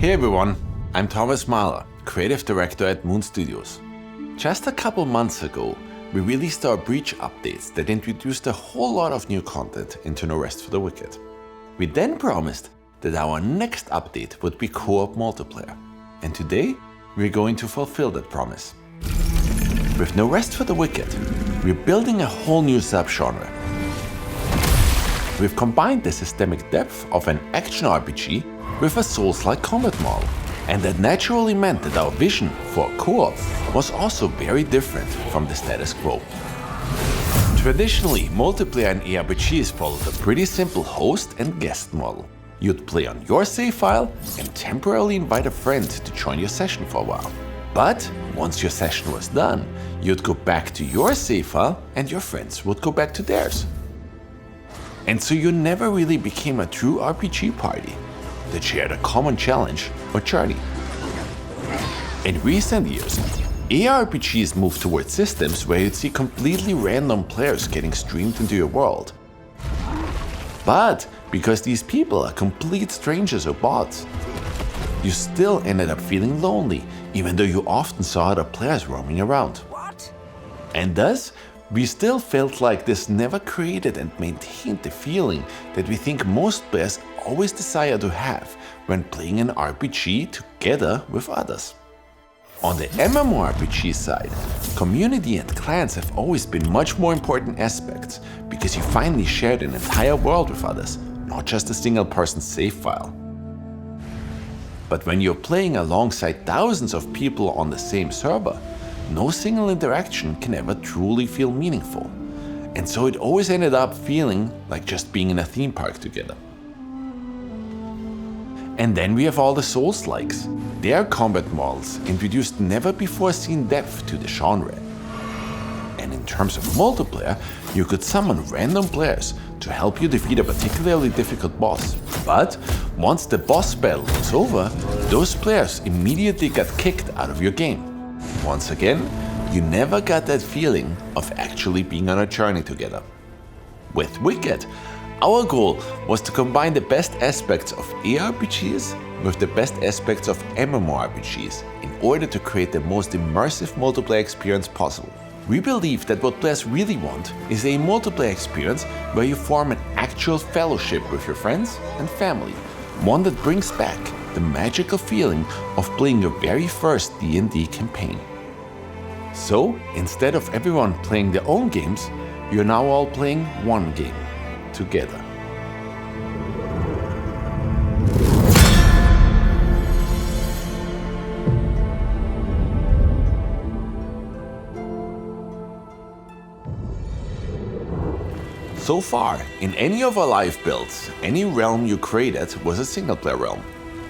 Hey everyone, I'm Thomas Mahler, Creative Director at Moon Studios. Just a couple months ago, we released our Breach updates that introduced a whole lot of new content into No Rest for the Wicked. We then promised that our next update would be co-op multiplayer, and today we're going to fulfill that promise. With No Rest for the Wicked, we're building a whole new subgenre. We've combined the systemic depth of an action RPG with a Souls-like combat model, and that naturally meant that our vision for co-op was also very different from the status quo. Traditionally, multiplayer in ARPGs followed a pretty simple host and guest model. You'd play on your save file and temporarily invite a friend to join your session for a while. But once your session was done, you'd go back to your save file and your friends would go back to theirs. And so you never really became a true RPG party that shared a common challenge or journey. In recent years, ARPGs moved towards systems where you'd see completely random players getting streamed into your world. But because these people are complete strangers or bots, you still ended up feeling lonely, even though you often saw other players roaming around. What? And thus, we still felt like this never created and maintained the feeling that we think most players always desire to have when playing an RPG together with others. On the MMORPG side, community and clans have always been much more important aspects because you finally shared an entire world with others, not just a single person's save file. But when you're playing alongside thousands of people on the same server, no single interaction can ever truly feel meaningful, and so it always ended up feeling like just being in a theme park together. And then we have all the Souls-likes. Their combat models introduced never-before-seen depth to the genre. And in terms of multiplayer, you could summon random players to help you defeat a particularly difficult boss. But once the boss battle was over, those players immediately got kicked out of your game. Once again, you never got that feeling of actually being on a journey together. With Wicked, our goal was to combine the best aspects of ARPGs with the best aspects of MMORPGs in order to create the most immersive multiplayer experience possible. We believe that what players really want is a multiplayer experience where you form an actual fellowship with your friends and family, one that brings back the magical feeling of playing your very first D&D campaign. So, instead of everyone playing their own games, you're now all playing one game, together. So far, in any of our live builds, any realm you created was a single-player realm.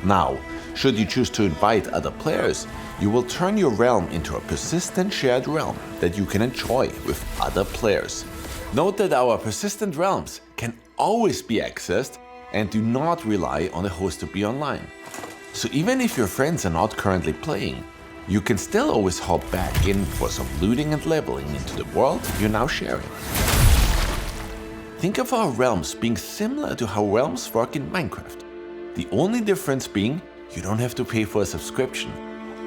Now, should you choose to invite other players, you will turn your realm into a persistent shared realm that you can enjoy with other players. Note that our persistent realms can always be accessed and do not rely on the host to be online. So even if your friends are not currently playing, you can still always hop back in for some looting and leveling into the world you're now sharing. Think of our realms being similar to how realms work in Minecraft. The only difference being you don't have to pay for a subscription.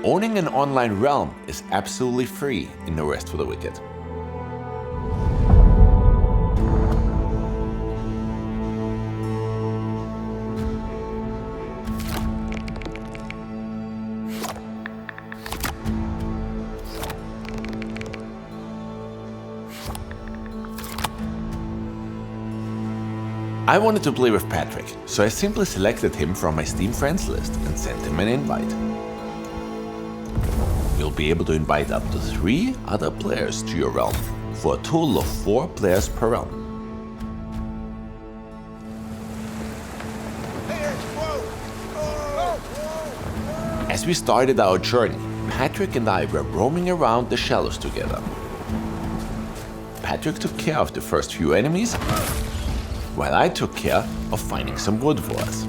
Owning an online realm is absolutely free in No Rest for the Wicked. I wanted to play with Patrick, so I simply selected him from my Steam friends list and sent him an invite. You'll be able to invite up to 3 other players to your realm, for a total of 4 players per realm. As we started our journey, Patrick and I were roaming around the shallows together. Patrick took care of the first few enemies, while I took care of finding some wood for us.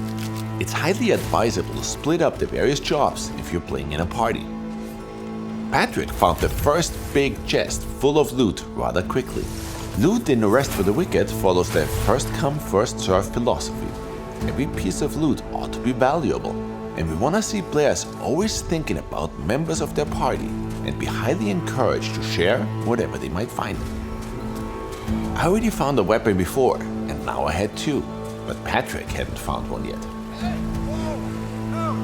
It's highly advisable to split up the various jobs if you're playing in a party. Patrick found the first big chest full of loot rather quickly. Loot in No Rest for the Wicked follows the first come first serve philosophy. Every piece of loot ought to be valuable. and we want to see players always thinking about members of their party and be highly encouraged to share whatever they might find. I already found a weapon before, and now I had two, but Patrick hadn't found one yet.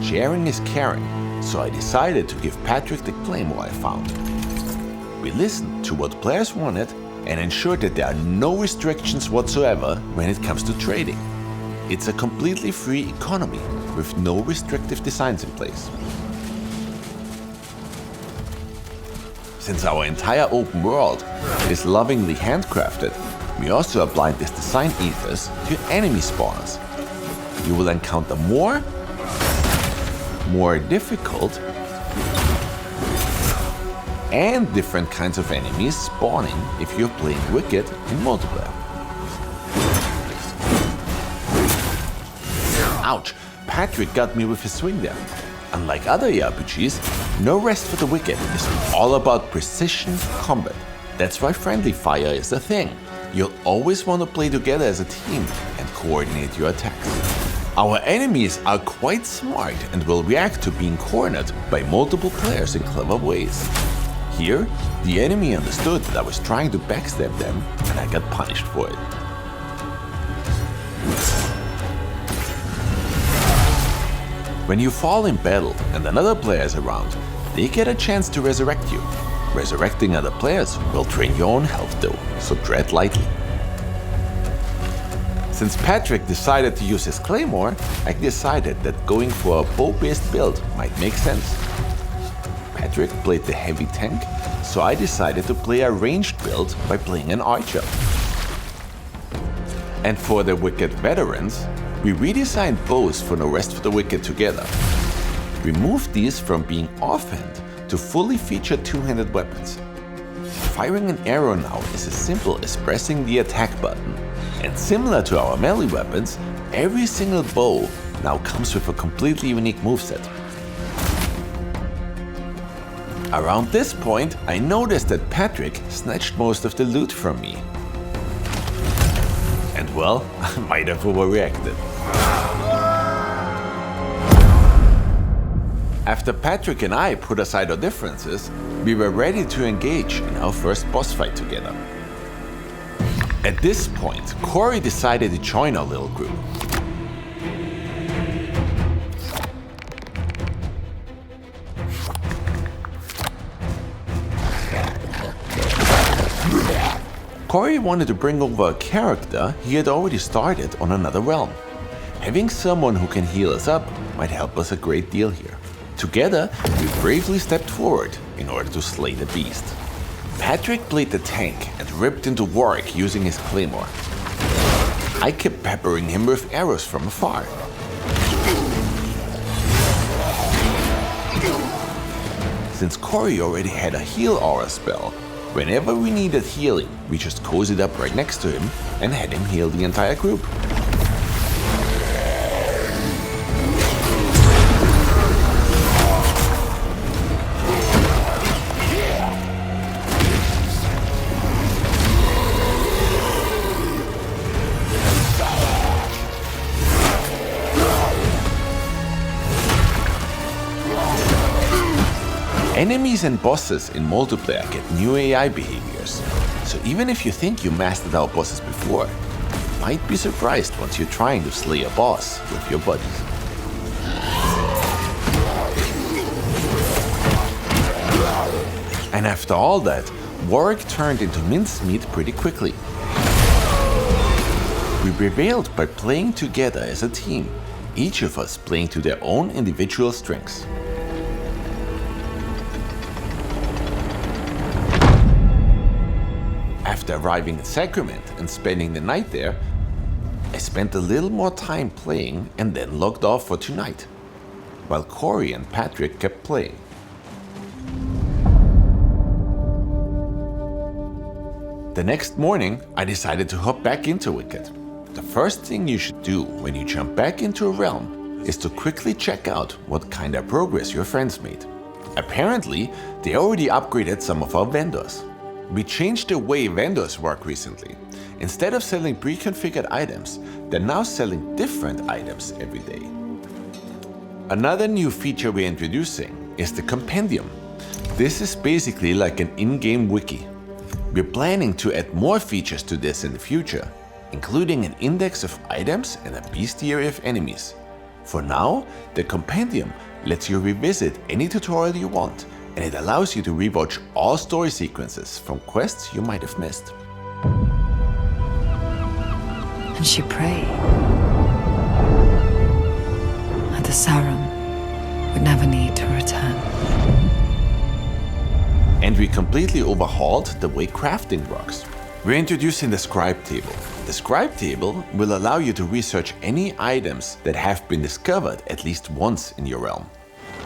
Sharing is caring, so I decided to give Patrick the claymore I found. We listened to what players wanted and ensured that there are no restrictions whatsoever when it comes to trading. It's a completely free economy with no restrictive designs in place. Since our entire open world is lovingly handcrafted, we also applied this design ethos to enemy spawners. You will encounter more difficult, and different kinds of enemies spawning if you're playing Wicked in multiplayer. Ouch! Patrick got me with his swing there. Unlike other RPGs, No Rest for the Wicked is all about precision combat. That's why friendly fire is a thing. You'll always want to play together as a team and coordinate your attacks. Our enemies are quite smart and will react to being cornered by multiple players in clever ways. Here, the enemy understood that I was trying to backstab them and I got punished for it. When you fall in battle and another player is around, they get a chance to resurrect you. Resurrecting other players will drain your own health though, so tread lightly. Since Patrick decided to use his claymore, I decided that going for a bow-based build might make sense. Patrick played the heavy tank, so I decided to play a ranged build by playing an archer. And for the Wicked veterans, we redesigned bows for No Rest for the Wicked together. We moved these from being offhand to fully feature two-handed weapons. Firing an arrow now is as simple as pressing the attack button, and similar to our melee weapons, every single bow now comes with a completely unique moveset. Around this point, I noticed that Patrick snatched most of the loot from me. And well, I might have overreacted. After Patrick and I put aside our differences, we were ready to engage in our first boss fight together. At this point, Corey decided to join our little group. Corey wanted to bring over a character he had already started on another realm. Having someone who can heal us up might help us a great deal here. Together, we bravely stepped forward in order to slay the beast. Patrick played the tank and ripped into Warwick using his claymore. I kept peppering him with arrows from afar. Since Corey already had a heal aura spell, whenever we needed healing, we just cozied up right next to him and had him heal the entire group. Enemies and bosses in multiplayer get new AI behaviors, so even if you think you mastered our bosses before, you might be surprised once you're trying to slay a boss with your buddies. And after all that, Warwick turned into mincemeat pretty quickly. We prevailed by playing together as a team, each of us playing to their own individual strengths. After arriving in Sacrament and spending the night there, I spent a little more time playing and then logged off for tonight, while Corey and Patrick kept playing. The next morning, I decided to hop back into Wicked. The first thing you should do when you jump back into a realm is to quickly check out what kind of progress your friends made. Apparently, they already upgraded some of our vendors. We changed the way vendors work recently. Instead of selling pre-configured items, they're now selling different items every day. Another new feature we're introducing is the compendium. This is basically like an in-game wiki. We're planning to add more features to this in the future, including an index of items and a bestiary of enemies. For now, the compendium lets you revisit any tutorial you want, and it allows you to rewatch all story sequences from quests you might have missed. And she prayed that the Sauron would never need to return. And we completely overhauled the way crafting works. We're introducing the scribe table. The scribe table will allow you to research any items that have been discovered at least once in your realm.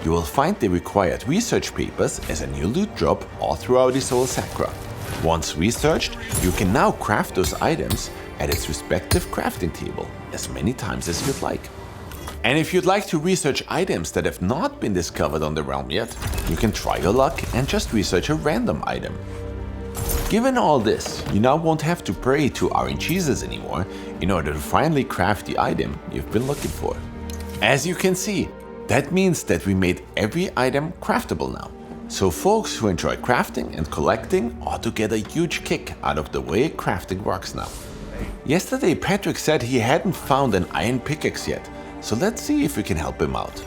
You will find the required research papers as a new loot drop all throughout the Soul Sacra. Once researched, you can now craft those items at its respective crafting table as many times as you'd like. And if you'd like to research items that have not been discovered on the realm yet, you can try your luck and just research a random item. Given all this, you now won't have to pray to RNGesus anymore in order to finally craft the item you've been looking for. As you can see, that means that we made every item craftable now. So folks who enjoy crafting and collecting ought to get a huge kick out of the way crafting works now. Yesterday Patrick said he hadn't found an iron pickaxe yet, so let's see if we can help him out.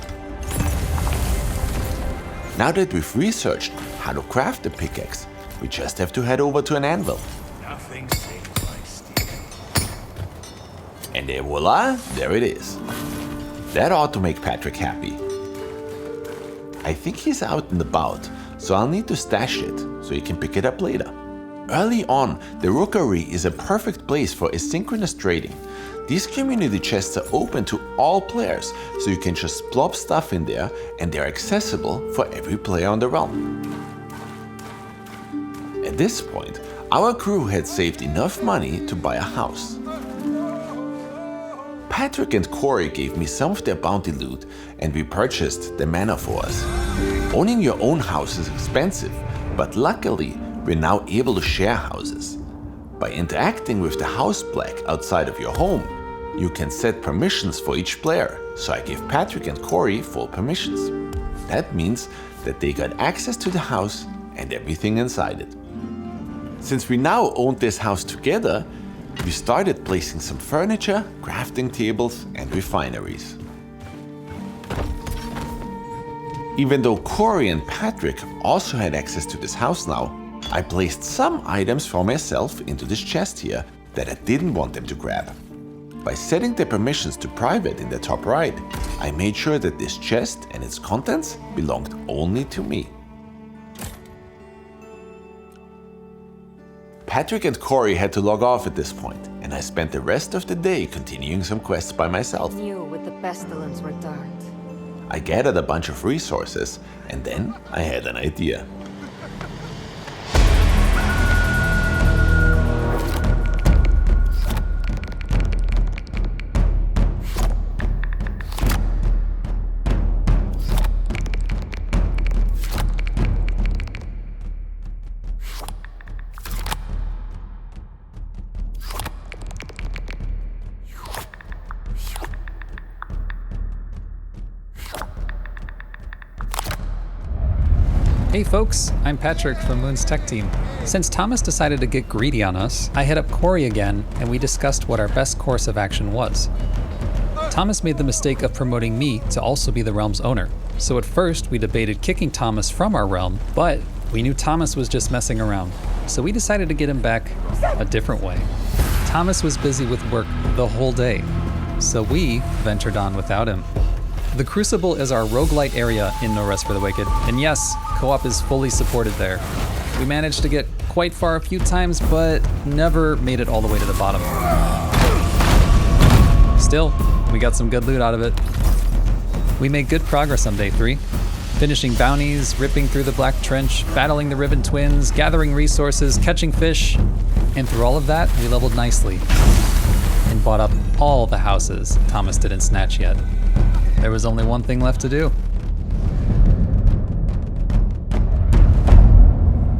Now that we've researched how to craft the pickaxe, we just have to head over to an anvil. Nothing saves like steel. And there voila, there it is. That ought to make Patrick happy. I think he's out and about, so I'll need to stash it so he can pick it up later. Early on, the Rookery is a perfect place for asynchronous trading. These community chests are open to all players, so you can just plop stuff in there and they're accessible for every player on the realm. At this point, our crew had saved enough money to buy a house. Patrick and Corey gave me some of their bounty loot and we purchased the manor for us. Owning your own house is expensive, but luckily we're now able to share houses. By interacting with the house plaque outside of your home, you can set permissions for each player, so I gave Patrick and Corey full permissions. That means that they got access to the house and everything inside it. Since we now owned this house together, we started placing some furniture, crafting tables, and refineries. Even though Corey and Patrick also had access to this house now, I placed some items for myself into this chest here that I didn't want them to grab. By setting the permissions to private in the top right, I made sure that this chest and its contents belonged only to me. Patrick and Corey had to log off at this point, and I spent the rest of the day continuing some quests by myself. Knew with the pestilence were dark. I gathered a bunch of resources, and then I had an idea. Hey folks, I'm Patrick from Moon's tech team. Since Thomas decided to get greedy on us, I hit up Corey again and we discussed what our best course of action was. Thomas made the mistake of promoting me to also be the realm's owner. So at first we debated kicking Thomas from our realm, but we knew Thomas was just messing around. So we decided to get him back a different way. Thomas was busy with work the whole day, so we ventured on without him. The Crucible is our roguelite area in No Rest for the Wicked, and yes, co-op is fully supported there. We managed to get quite far a few times, but never made it all the way to the bottom. Still, we got some good loot out of it. We made good progress on day 3, finishing bounties, ripping through the Black Trench, battling the Riven Twins, gathering resources, catching fish, and through all of that, we leveled nicely and bought up all the houses Thomas didn't snatch yet. There was only one thing left to do.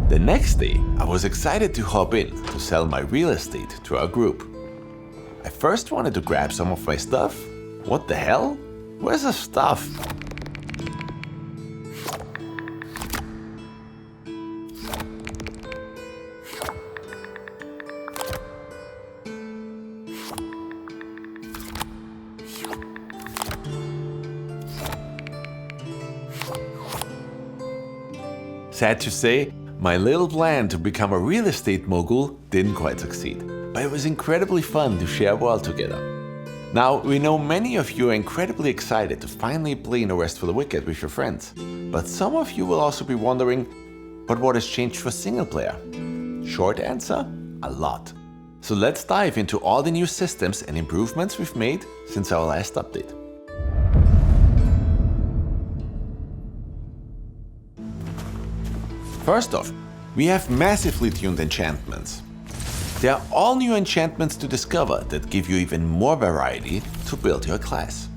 The next day, I was excited to hop in to sell my real estate to our group. I first wanted to grab some of my stuff. What the hell? Where's the stuff? Sad to say, my little plan to become a real estate mogul didn't quite succeed, but it was incredibly fun to share a world together. Now, we know many of you are incredibly excited to finally play No Rest for the Wicked with your friends, but some of you will also be wondering, but what has changed for single player? Short answer, a lot. So let's dive into all the new systems and improvements we've made since our last update. First off, we have massively tuned enchantments. There are all new enchantments to discover that give you even more variety to build your class.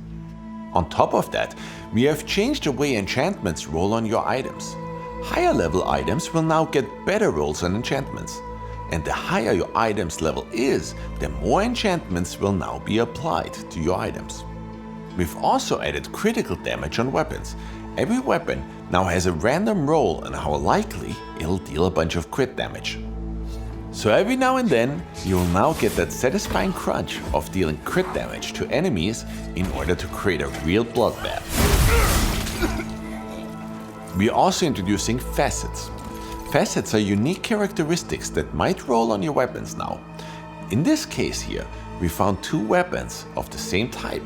On top of that, we have changed the way enchantments roll on your items. Higher level items will now get better rolls on enchantments. And the higher your item's level is, the more enchantments will now be applied to your items. We've also added critical damage on weapons. Every weapon now has a random roll on how likely it'll deal a bunch of crit damage. So every now and then, you'll now get that satisfying crunch of dealing crit damage to enemies in order to create a real bloodbath. We're also introducing facets. Facets are unique characteristics that might roll on your weapons now. In this case here, we found two weapons of the same type,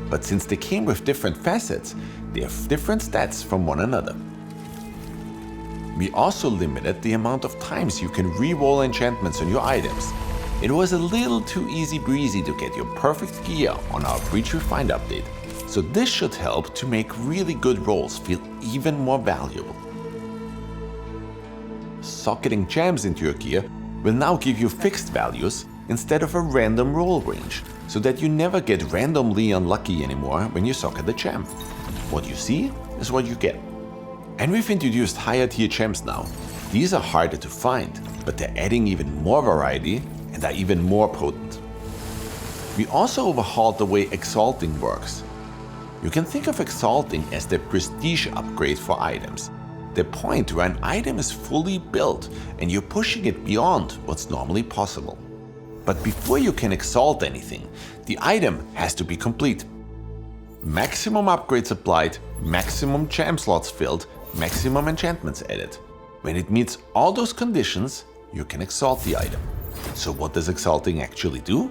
but since they came with different facets, they have different stats from one another. We also limited the amount of times you can re-roll enchantments on your items. It was a little too easy breezy to get your perfect gear on our Breach Refined update, so this should help to make really good rolls feel even more valuable. Socketing gems into your gear will now give you fixed values instead of a random roll range, so that you never get randomly unlucky anymore when you socket the gem. What you see is what you get. And we've introduced higher tier gems now. These are harder to find, but they're adding even more variety and are even more potent. We also overhauled the way exalting works. You can think of exalting as the prestige upgrade for items. The point where an item is fully built and you're pushing it beyond what's normally possible. But before you can exalt anything, the item has to be complete. Maximum upgrades applied, maximum gem slots filled, maximum enchantments added. When it meets all those conditions, you can exalt the item. So what does exalting actually do?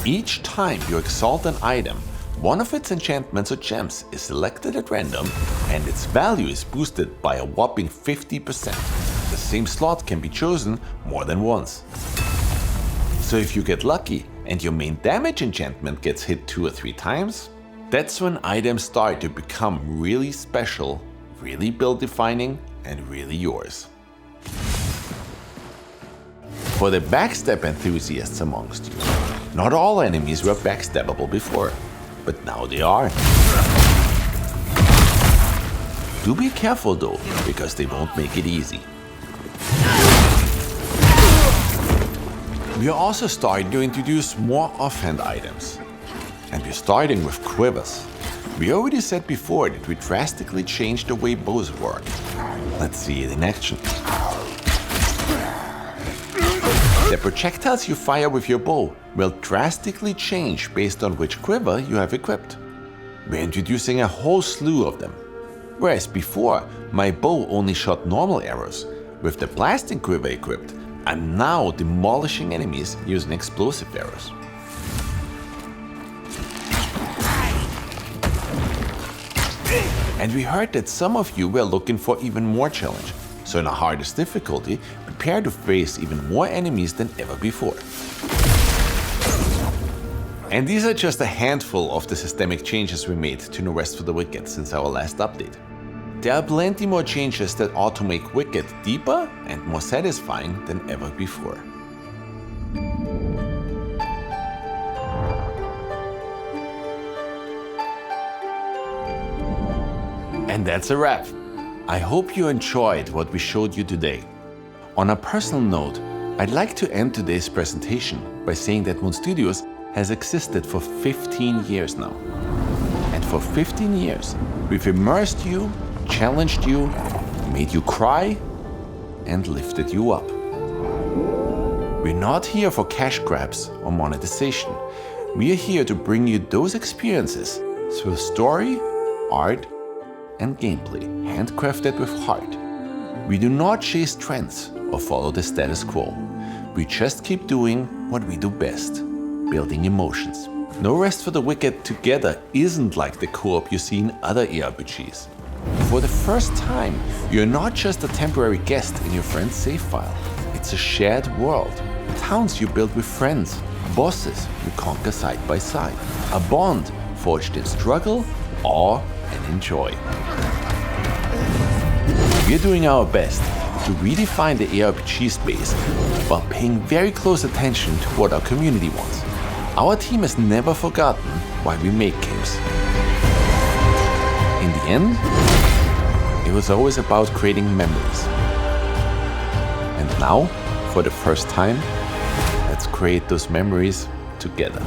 Each time you exalt an item, one of its enchantments or gems is selected at random and its value is boosted by a whopping 50%. The same slot can be chosen more than once. So if you get lucky and your main damage enchantment gets hit 2 or 3 times, that's when items start to become really special, really build defining, and really yours. For the backstab enthusiasts amongst you, not all enemies were backstabbable before, but now they are. Do be careful though, because they won't make it easy. We are also starting to introduce more offhand items. And we're starting with quivers. We already said before that we drastically changed the way bows work. Let's see it in action. The projectiles you fire with your bow will drastically change based on which quiver you have equipped. We're introducing a whole slew of them. Whereas before, my bow only shot normal arrows. With the blasting quiver equipped, I'm now demolishing enemies using explosive arrows. And we heard that some of you were looking for even more challenge, so in the hardest difficulty, prepare to face even more enemies than ever before. And these are just a handful of the systemic changes we made to No Rest for the Wicked since our last update. There are plenty more changes that ought to make Wicked deeper and more satisfying than ever before. And that's a wrap. I hope you enjoyed what we showed you today. On a personal note, I'd like to end today's presentation by saying that Moon Studios has existed for 15 years now. And for 15 years, we've immersed you, challenged you, made you cry, and lifted you up. We're not here for cash grabs or monetization. We're here to bring you those experiences through story, art, and gameplay, handcrafted with heart. We do not chase trends or follow the status quo. We just keep doing what we do best, building emotions. No Rest for the Wicked together isn't like the co-op you see in other ARPGs. For the first time, you're not just a temporary guest in your friend's save file. It's a shared world. Towns you build with friends, bosses you conquer side by side. A bond forged in struggle, awe, and joy. We're doing our best to redefine the ARPG space while paying very close attention to what our community wants. Our team has never forgotten why we make games. In the end, it was always about creating memories. And now, for the first time, let's create those memories together.